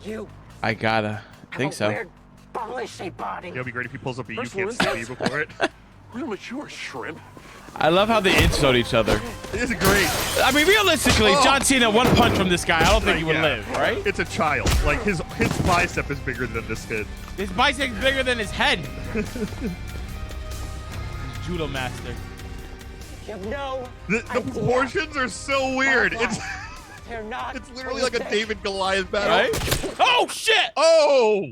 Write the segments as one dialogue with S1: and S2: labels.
S1: you?
S2: I gotta think so.
S1: Weird bullish body.
S3: It'll be great if he pulls up a "You
S1: First
S3: Can't
S1: one.
S3: See Me" before it.
S1: Real mature shrimp.
S2: I love how they insult each other.
S3: This is great.
S2: I mean, realistically, John Cena, one punch from this guy, I don't think he would
S3: Yeah.
S2: live, right?
S3: It's a child. Like his bicep is bigger than this kid.
S2: His bicep's bigger than his head. He's judo master.
S1: You know,
S3: The proportions are so weird.
S1: they're not.
S3: It's literally like a David Goliath battle.
S2: Right? Oh, shit!
S3: Oh!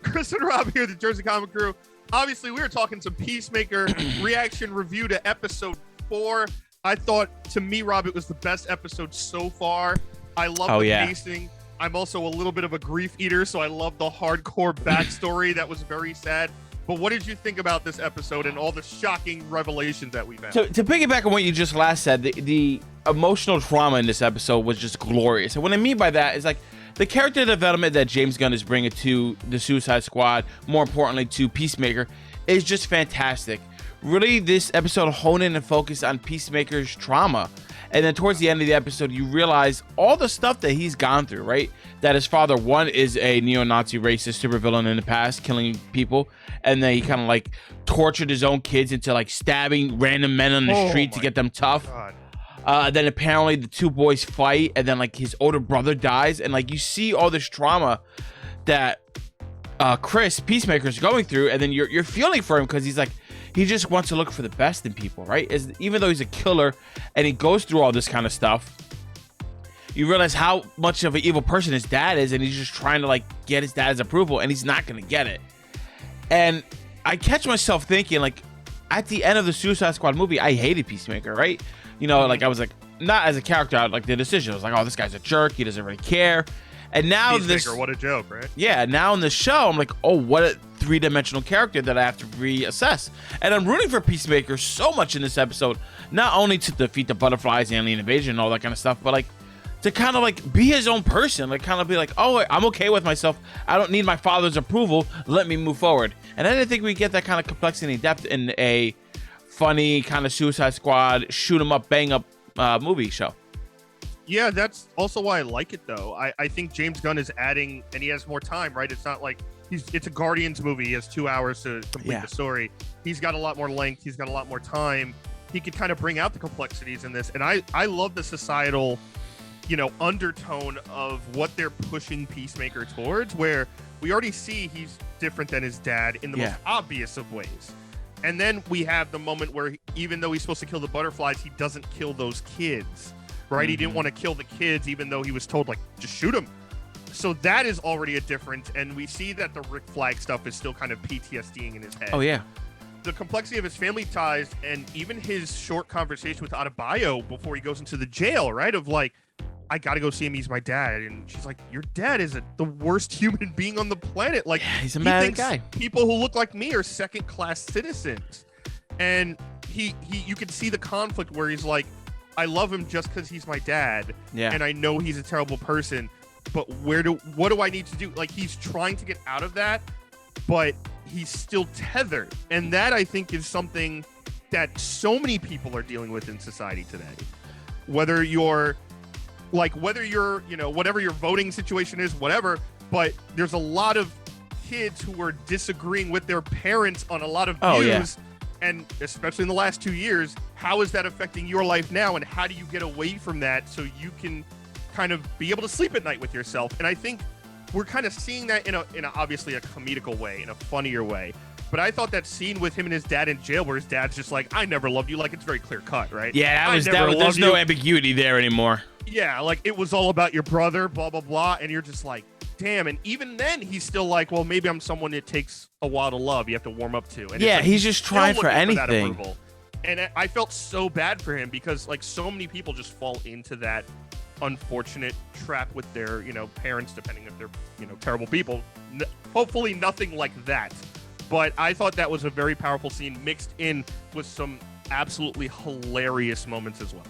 S3: Chris and Rob here, the Jersey Comic Crew. Obviously, we were talking some Peacemaker reaction review to episode 4. I thought, to me, Rob, it was the best episode so far. I love the pacing. I'm also a little bit of a grief eater, so I love the hardcore backstory. That was very sad. But what did you think about this episode and all the shocking revelations that we've had?
S2: So, to piggyback on what you just last said, the emotional trauma in this episode was just glorious. And what I mean by that is, like, the character development that James Gunn is bringing to the Suicide Squad, more importantly to Peacemaker, is just fantastic. Really, this episode honed in and focused on Peacemaker's trauma. And then towards the end of the episode, you realize all the stuff that he's gone through, right? That his father, one, is a neo-Nazi racist supervillain in the past, killing people. And then he kind of like tortured his own kids into like stabbing random men on the street to get them tough. Then apparently the two boys fight, and then like his older brother dies, and like you see all this trauma that Chris Peacemaker's going through, and then you're feeling for him because he's like, he just wants to look for the best in people, right? Even though he's a killer and he goes through all this kind of stuff, you realize how much of an evil person his dad is, and he's just trying to like get his dad's approval, and he's not gonna get it. And I catch myself thinking, like, at the end of the Suicide Squad movie, I hated Peacemaker, right? You know, like I was like, not as a character, I like the decision. I was like, oh, this guy's a jerk. He doesn't really care. And now
S3: Peacemaker, what a joke, right?
S2: Yeah, now in the show, I'm like, oh, what a three-dimensional character that I have to reassess. And I'm rooting for Peacemaker so much in this episode, not only to defeat the butterflies, alien invasion, and all that kind of stuff, but like to kind of like be his own person, like kind of be like, oh, I'm okay with myself. I don't need my father's approval. Let me move forward. And I didn't think we get that kind of complexity and depth in a funny kind of Suicide Squad, shoot 'em up, bang up movie show.
S3: Yeah, that's also why I like it, though. I think James Gunn is adding, and he has more time, right? It's not like it's a Guardians movie. He has 2 hours to complete the story. He's got a lot more length. He's got a lot more time. He could kind of bring out the complexities in this. And I love the societal, undertone of what they're pushing Peacemaker towards, where we already see he's different than his dad in the most obvious of ways. And then we have the moment where even though he's supposed to kill the butterflies, he doesn't kill those kids, right? He didn't want to kill the kids, even though he was told, like, just shoot them. So that is already a difference. And we see that the Rick Flag stuff is still kind of PTSDing in his head.
S2: Oh, yeah.
S3: The complexity of his family ties and even his short conversation with Adebayo before he goes into the jail, right? Of like, I got to go see him. He's my dad. And she's like, your dad is the worst human being on the planet. Like,
S2: he's a bad guy.
S3: People who look like me are second-class citizens. And you can see the conflict where he's like, I love him just because he's my dad.
S2: Yeah.
S3: And I know he's a terrible person. But what do I need to do? Like, he's trying to get out of that, but he's still tethered. And that, I think, is something that so many people are dealing with in society today. Whether you're, whatever your voting situation is, whatever, but there's a lot of kids who are disagreeing with their parents on a lot of views. And especially in the last 2 years, how is that affecting your life now? And how do you get away from that so you can kind of be able to sleep at night with yourself? And I think we're kind of seeing that in a obviously a comedical way, in a funnier way. But I thought that scene with him and his dad in jail, where his dad's just like, I never loved you, like, it's very clear cut, right?
S2: Yeah, there's no ambiguity there anymore.
S3: Yeah, like, it was all about your brother, blah, blah, blah. And you're just like, damn. And even then, he's still like, well, maybe I'm someone it takes a while to love. You have to warm up to. And
S2: yeah,
S3: like,
S2: he's just trying for anything.
S3: And I felt so bad for him because, like, so many people just fall into that unfortunate trap with their, parents, depending if they're, terrible people. Hopefully nothing like that. But I thought that was a very powerful scene mixed in with some absolutely hilarious moments as well.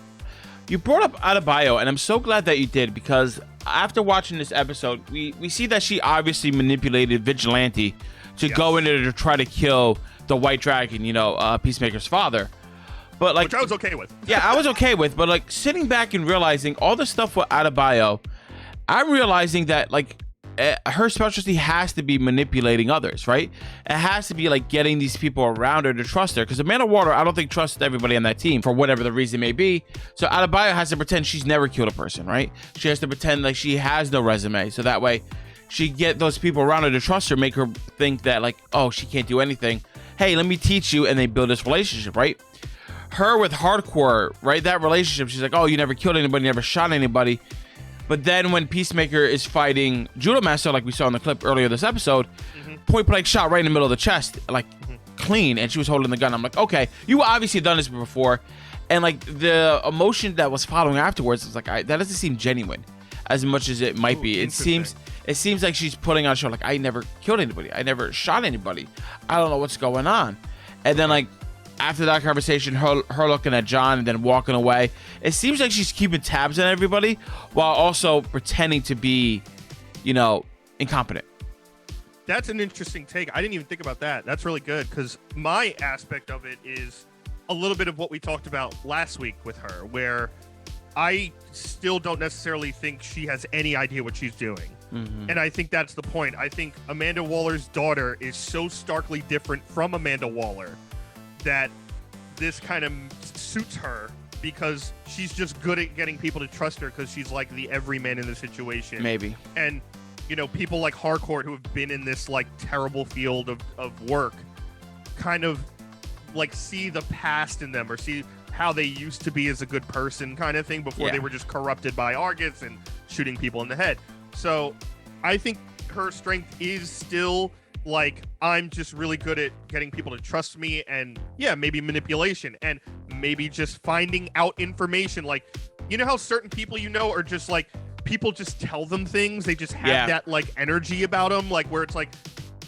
S2: You brought up Adebayo, and I'm so glad that you did, because after watching this episode, we see that she obviously manipulated Vigilante to go in there to try to kill the White Dragon, Peacemaker's father. But like,
S3: which I was okay with.
S2: Yeah, I was okay with, but like sitting back and realizing all the stuff with Adebayo, I'm realizing that like her specialty has to be manipulating others, right? It has to be like getting these people around her to trust her, because Amanda Waller, I don't think, trusts everybody on that team for whatever the reason may be. So Adebayo has to pretend she's never killed a person, right? She has to pretend like she has no resume, so that way she get those people around her to trust her, make her think that like, oh, she can't do anything. Hey, let me teach you, and they build this relationship, right? Her with Hardcore, right? That relationship, she's like, oh, you never killed anybody, never shot anybody. But then when Peacemaker is fighting Judo Master, like we saw in the clip earlier this episode, point blank shot right in the middle of the chest, like clean, and she was holding the gun. I'm like, okay, you obviously done this before. And like the emotion that was following afterwards, it's like, that doesn't seem genuine as much as it might be. It seems like she's putting on a show like, I never killed anybody, I never shot anybody, I don't know what's going on. And then like after that conversation, her looking at John and then walking away, it seems like she's keeping tabs on everybody while also pretending to be, you know, incompetent.
S3: That's an interesting take. I didn't even think about that. That's really good, because my aspect of it is a little bit of what we talked about last week with her, where I still don't necessarily think she has any idea what she's doing. And I think that's the point. I think Amanda Waller's daughter is so starkly different from Amanda Waller that this kind of suits her, because she's just good at getting people to trust her, because she's like the everyman in the situation.
S2: Maybe.
S3: And, you know, people like Harcourt, who have been in this like terrible field of work, kind of like see the past in them, or see how they used to be as a good person kind of thing before they were just corrupted by Argus and shooting people in the head. So I think her strength is still like, I'm just really good at getting people to trust me, and maybe manipulation, and maybe just finding out information. Like, you know how certain people, you know, are just like, people just tell them things, they just have that like energy about them, like where it's like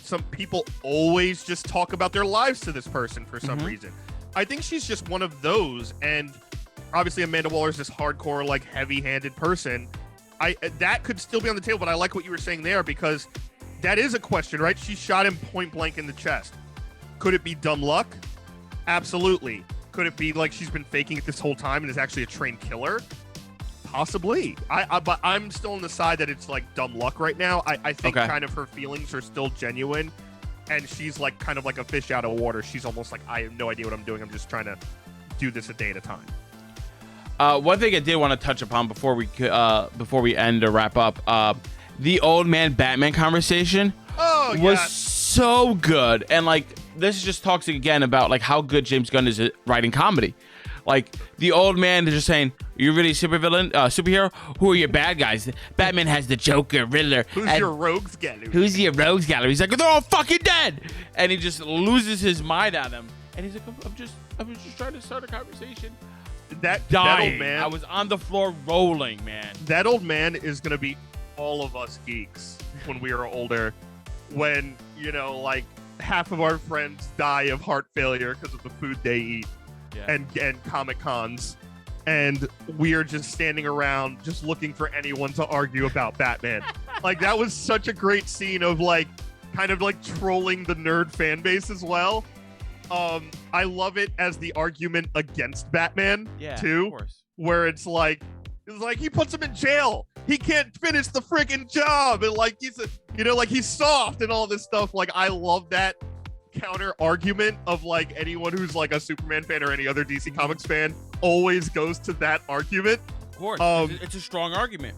S3: some people always just talk about their lives to this person for some reason. I think she's just one of those, and obviously Amanda Waller's this hardcore, like heavy-handed person. That could still be on the table, but I like what you were saying there, because that is a question, right? She shot him point blank in the chest. Could it be dumb luck? Absolutely. Could it be like she's been faking it this whole time and is actually a trained killer? Possibly. But I'm still on the side that it's like dumb luck right now. I think kind of her feelings are still genuine, and she's like kind of like a fish out of water. She's almost like, I have no idea what I'm doing. I'm just trying to do this a day at a time.
S2: One thing I did want to touch upon before we end or wrap up, the old man Batman conversation was so good. And like, this just talks again about like how good James Gunn is at writing comedy. Like, the old man is just saying, you're really a superhero? Who are your bad guys? Batman has the Joker, Riddler.
S3: Who's your rogues gallery?
S2: Who's your rogues gallery? He's like, they're all fucking dead. And he just loses his mind on them. And he's like, I was just trying to start a conversation.
S3: That old man.
S2: I was on the floor rolling, man.
S3: That old man is going to be all of us geeks when we are older, when, you know, like half of our friends die of heart failure because of the food they eat and Comic Cons, and we are just standing around just looking for anyone to argue about Batman. Like, that was such a great scene of like kind of like trolling the nerd fan base as well. I love it as the argument against Batman too, of course, where it's like he puts him in jail. He can't finish the freaking job, and like he's soft and all this stuff. Like, I love that counter argument of like anyone who's like a Superman fan or any other DC Comics fan always goes to that argument.
S2: Of course, it's a strong argument.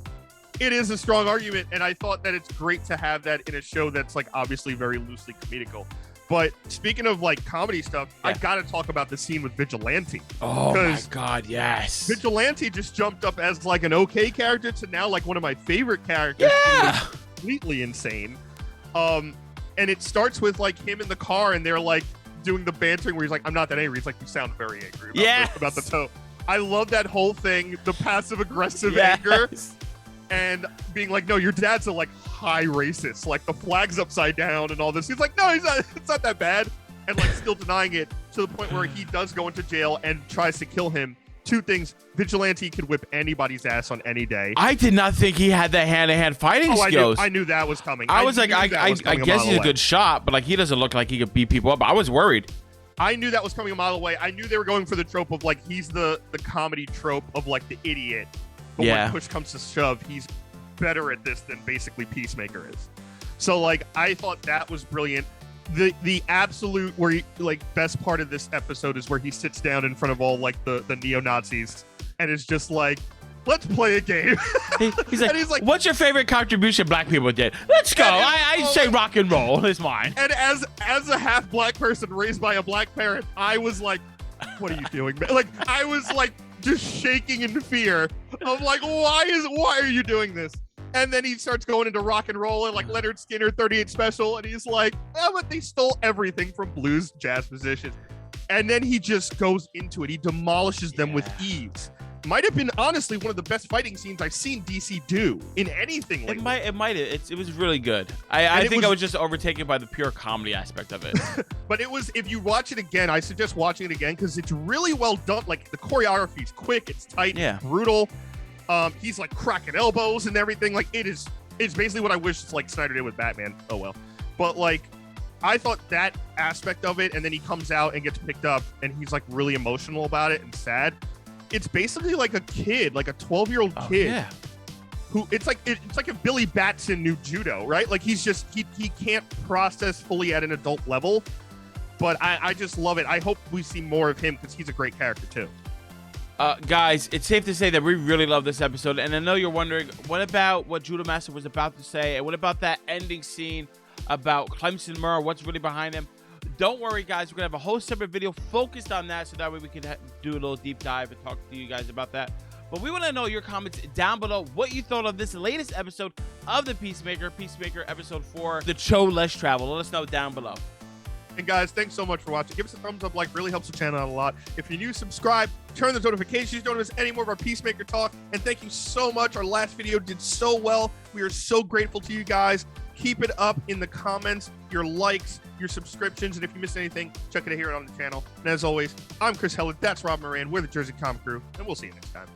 S3: It is a strong argument, and I thought that it's great to have that in a show that's like obviously very loosely comedical. But speaking of like comedy stuff, I gotta talk about the scene with Vigilante.
S2: Oh my god, yes!
S3: Vigilante just jumped up as like an okay character to now like one of my favorite characters.
S2: Yeah,
S3: completely insane. And it starts with like him in the car, and they're like doing the bantering where he's like, "I'm not that angry." He's like, "You sound very angry about the toe." I love that whole thing, the passive aggressive anger, and being like, "No, your dad's a like high racist, like the flag's upside down and all this." He's like, "No, he's not. It's not that bad," and like still denying it to the point where he does go into jail and tries to kill him. Two things: Vigilante could whip anybody's ass on any day.
S2: I did not think he had that hand-to-hand fighting skills.
S3: I knew that was coming.
S2: I was like, I guess he's a good shot, but like he doesn't look like he could beat people up. I was worried.
S3: I knew that was coming a mile away. I knew they were going for the trope of like he's the comedy trope of like the idiot. But when push comes to shove, he's better at this than basically Peacemaker is. So like I thought that was brilliant. The absolute where he, like best part of this episode is where he sits down in front of all like the neo-Nazis and is just like, let's play a game.
S2: He's like, what's your favorite contribution black people did? Let's go. I say rock and roll is mine.
S3: And as a half black person raised by a black parent, I was like, what are you doing, man? Like I was like just shaking in fear of like, why are you doing this? And then he starts going into rock and roll and like Leonard Skinner 38 Special, and he's like, oh, but they stole everything from blues, jazz musicians. And then he just goes into it. He demolishes them with ease. Might have been honestly one of the best fighting scenes I've seen DC do in anything lately.
S2: It might have. It was really good. I think I was just overtaken by the pure comedy aspect of it.
S3: But it was, if you watch it again, I suggest watching it again because it's really well done. Like the choreography is quick, it's tight, it's brutal. He's like cracking elbows and everything. Like it's basically what I wish like Snyder did with Batman. Oh well. But like I thought that aspect of it, and then he comes out and gets picked up and he's like really emotional about it and sad. It's basically like a kid, like a 12-year-old kid who it's like if Billy Batson knew judo, right? Like he's just he can't process fully at an adult level. But I just love it. I hope we see more of him because he's a great character too.
S2: Guys, it's safe to say that we really love this episode, and I know you're wondering, what about what Judo Master was about to say, and what about that ending scene about Clemson Murr, what's really behind him? Don't worry, guys, we're gonna have a whole separate video focused on that, so that way we can do a little deep dive and talk to you guys about that. But we want to know your comments down below, what you thought of this latest episode of the Peacemaker episode 4, the Cho Less Travel. Let us know down below.
S3: And guys, thanks so much for watching. Give us a thumbs up, like, really helps the channel out a lot. If you're new, subscribe, turn the notifications, don't miss any more of our Peacemaker talk. And thank you so much. Our last video did so well. We are so grateful to you guys. Keep it up in the comments, your likes, your subscriptions. And if you missed anything, check it out here on the channel. And as always, I'm Chris Hellard. That's Rob Moran. We're the Jersey Comic Crew. And we'll see you next time.